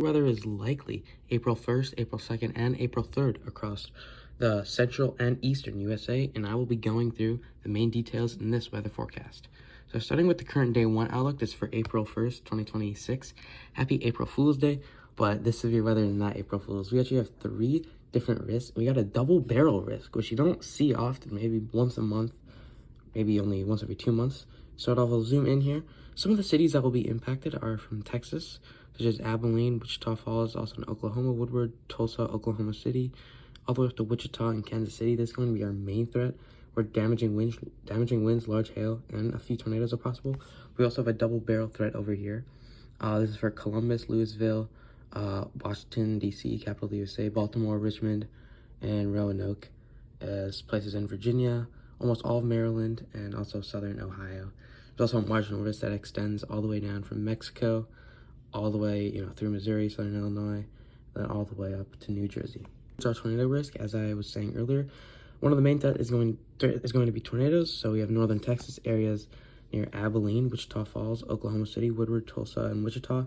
Weather is likely April 1st, April 2nd, and April 3rd across the central and eastern USA, and I will be going through the main details in this weather forecast. So starting with the current day 1 outlook, this is for April 1st, 2026. Happy April Fool's Day, but this severe weather is not April Fool's. We actually have 3 different risks. We got a double barrel risk, which you don't see often, maybe once a month, maybe only once every 2 months. Start off, I'll zoom in here. Some of the cities that will be impacted are from Texas, such as Abilene, Wichita Falls, also in Oklahoma, Woodward, Tulsa, Oklahoma City, all the way up to Wichita and Kansas City. This is going to be our main threat, where damaging winds, large hail, and a few tornadoes are possible. We also have a double barrel threat over here. This is for Columbus, Louisville, Washington, D.C., capital of the USA, Baltimore, Richmond, and Roanoke, as places in Virginia, almost all of Maryland, and also southern Ohio. There's also a marginal risk that extends all the way down from Mexico, all the way, through Missouri, southern Illinois, then all the way up to New Jersey. It's our tornado risk, as I was saying earlier. One of the main threats is going to be tornadoes. So we have northern Texas areas near Abilene, Wichita Falls, Oklahoma City, Woodward, Tulsa, and Wichita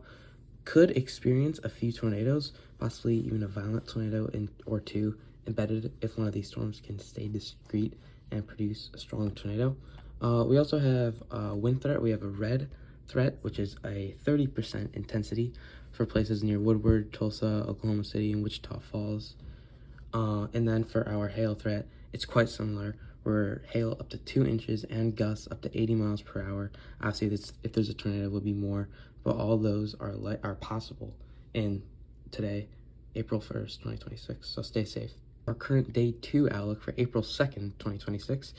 could experience a few tornadoes, possibly even a violent tornado or two embedded if one of these storms can stay discreet and produce a strong tornado. We also have a wind threat. We have a red threat, which is a 30% intensity for places near Woodward, Tulsa, Oklahoma City, and Wichita Falls. And then for our hail threat, it's quite similar. We're hail up to 2 inches and gusts up to 80 miles per hour. Obviously, if there's a tornado, it would be more, but all those are possible in today, April 1st, 2026. So stay safe. Our current day 2 outlook for April 2nd, 2026.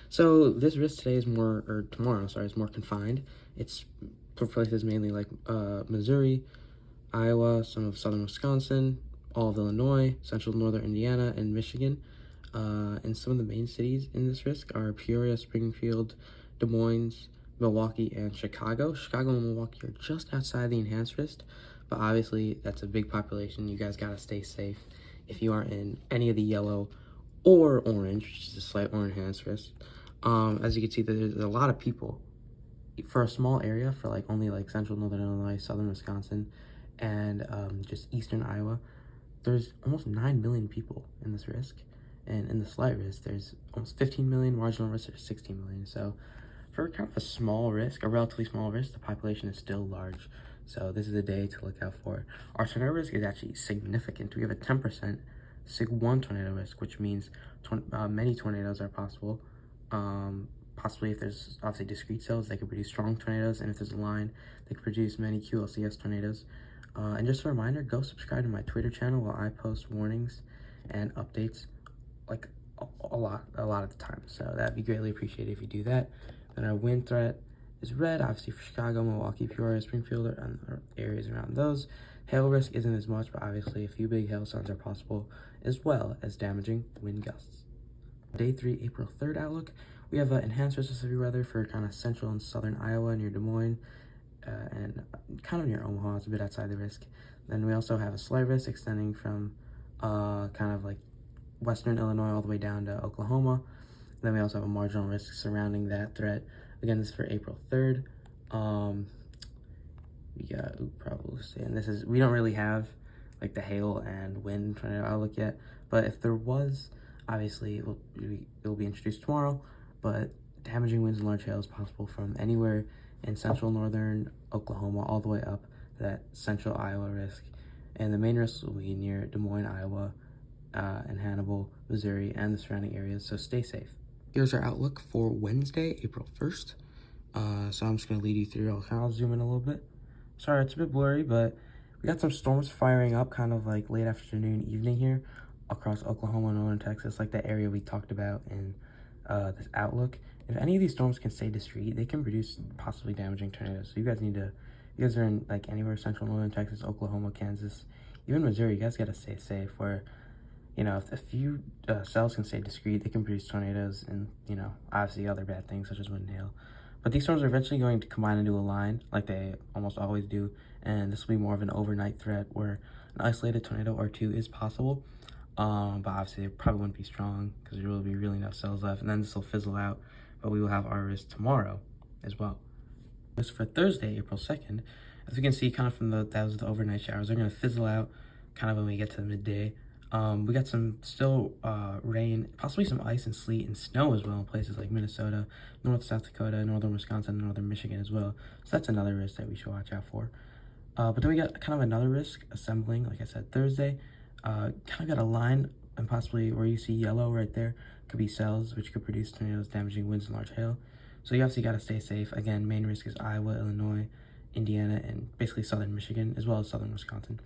So this risk today is tomorrow is more confined. It's for places mainly like Missouri, Iowa, some of southern Wisconsin, all of Illinois, central northern Indiana, and Michigan. And some of the main cities in this risk are Peoria, Springfield, Des Moines, Milwaukee, and Chicago. Chicago and Milwaukee are just outside the enhanced risk, but obviously that's a big population. You guys gotta stay safe. If you are in any of the yellow or orange, which is a slight or enhanced risk, as you can see, there's a lot of people for a small area, for only central northern Illinois, southern Wisconsin, and just eastern Iowa. There's almost 9 million people in this risk, and in the slight risk, there's almost 15 million. Marginal risk, there's 16 million. So for kind of a small risk, a relatively small risk, the population is still large. So this is a day to look out for. Our tornado risk is actually significant. We have a 10% Sig 1 tornado risk, which means many tornadoes are possible. Possibly if there's obviously discrete cells, they could produce strong tornadoes, and if there's a line, they could produce many QLCS tornadoes. And just a reminder, go subscribe to my Twitter channel while I post warnings and updates a lot of the time. So that'd be greatly appreciated if you do that. Then our wind threat is red, obviously for Chicago, Milwaukee, Peoria, Springfield, and areas around those. Hail risk isn't as much, but obviously a few big hailstones are possible, as well as damaging wind gusts. Day 3, April 3rd outlook. We have an enhanced risk of severe weather for kind of central and southern Iowa near Des Moines, and kind of near Omaha. It's a bit outside the risk. Then we also have a slight risk extending from kind of western Illinois all the way down to Oklahoma. Then we also have a marginal risk surrounding that threat. Again, this is for April 3rd. We got and this is, we don't really have the hail and wind tornado outlook yet, but if there was, obviously it will be introduced tomorrow. But damaging winds and large hail is possible from anywhere in central northern Oklahoma all the way up to that central Iowa risk, and the main risks will be near Des Moines, Iowa, and Hannibal, Missouri, and the surrounding areas. So stay safe. Here's our outlook for Wednesday, April 1st. So I'm just going to lead you through. I'll kind of zoom in a little bit. Sorry, it's a bit blurry, but we got some storms firing up kind of late afternoon, evening here across Oklahoma and northern Texas, the area we talked about in this outlook. If any of these storms can stay discreet, they can produce possibly damaging tornadoes. So you guys are in anywhere central northern Texas, Oklahoma, Kansas, even Missouri. You guys got to stay safe. Where if a few cells can stay discreet, they can produce tornadoes and obviously other bad things such as wind and hail. But these storms are eventually going to combine into a line, like they almost always do, and this will be more of an overnight threat where an isolated tornado or two is possible. But obviously it probably wouldn't be strong because there will be really no cells left, and then this will fizzle out. But we will have our risk tomorrow as well. As for Thursday, April 2nd, As we can see, kind of from that was the overnight showers. They're gonna fizzle out kind of when we get to the midday. We got some still rain, possibly some ice and sleet and snow as well in places like Minnesota, North South Dakota, northern Wisconsin, northern Michigan as well. So that's another risk that we should watch out for. But then we got kind of another risk assembling, like I said, Thursday. Kind of got a line, and possibly where you see yellow right there could be cells, which could produce tornadoes, damaging winds, and large hail. So you obviously got to stay safe. Again, main risk is Iowa, Illinois, Indiana, and basically southern Michigan, as well as southern Wisconsin.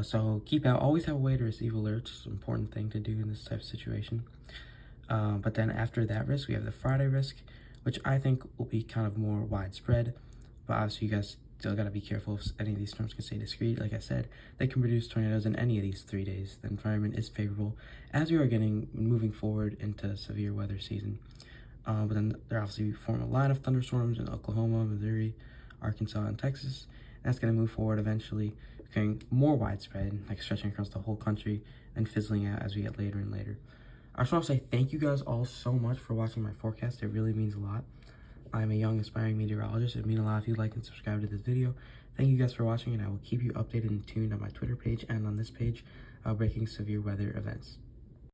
So keep out. Always have a way to receive alerts. It's an important thing to do in this type of situation. But then after that risk, we have the Friday risk, which I think will be kind of more widespread. But obviously, you guys still got to be careful if any of these storms can stay discreet. Like I said, they can produce tornadoes in any of these 3 days. The environment is favorable as we are moving forward into severe weather season. But then they're obviously forming a line of thunderstorms in Oklahoma, Missouri, Arkansas, and Texas. And that's going to move forward eventually, becoming more widespread, like stretching across the whole country and fizzling out as we get later and later. I just want to say thank you guys all so much for watching my forecast. It really means a lot. I'm a young aspiring meteorologist. It would mean a lot if you like and subscribe to this video. Thank you guys for watching, and I will keep you updated and tuned on my Twitter page and on this page, breaking severe weather events.